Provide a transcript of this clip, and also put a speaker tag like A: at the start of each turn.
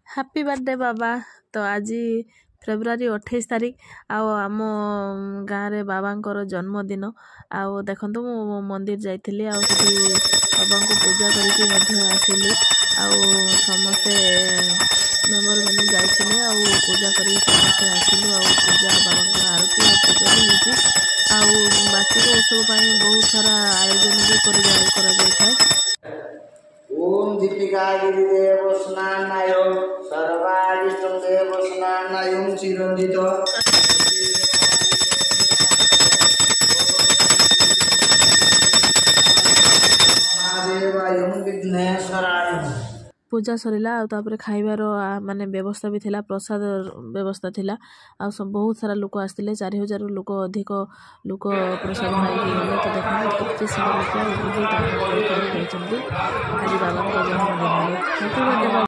A: Happy birthday बाबा। तो आज February 28 तारीख आम गाँव रे बाबांकर जन्मदिन। आउ देखु मु मंदिर जाइली बाबा को पूजा करके आसिली। समस्ते मेम्बर मैंने जाइए पूजा कर समस्ते आसिलु। पूजा बाबा आरती और पूजा भी होती। बार्षिक उत्सव बहुत सारा आयोजन भी करा।
B: ओम दीपिका गिरिदेव स्नानाय सर्वादिष्टं देव स्नानाय चिरंजित महादेवाय विघ्नेश्वराय।
A: पूजा सरिला खाइबार माने व्यवस्था भी थिला, प्रसाद व्यवस्था थिला। बहुत सारा लोक आसते 4000 लोक अधिक लोक प्रसाद खाई गले। तो देखो केते सारा लोक आज बाबा जन्मदिन। Happy birthday.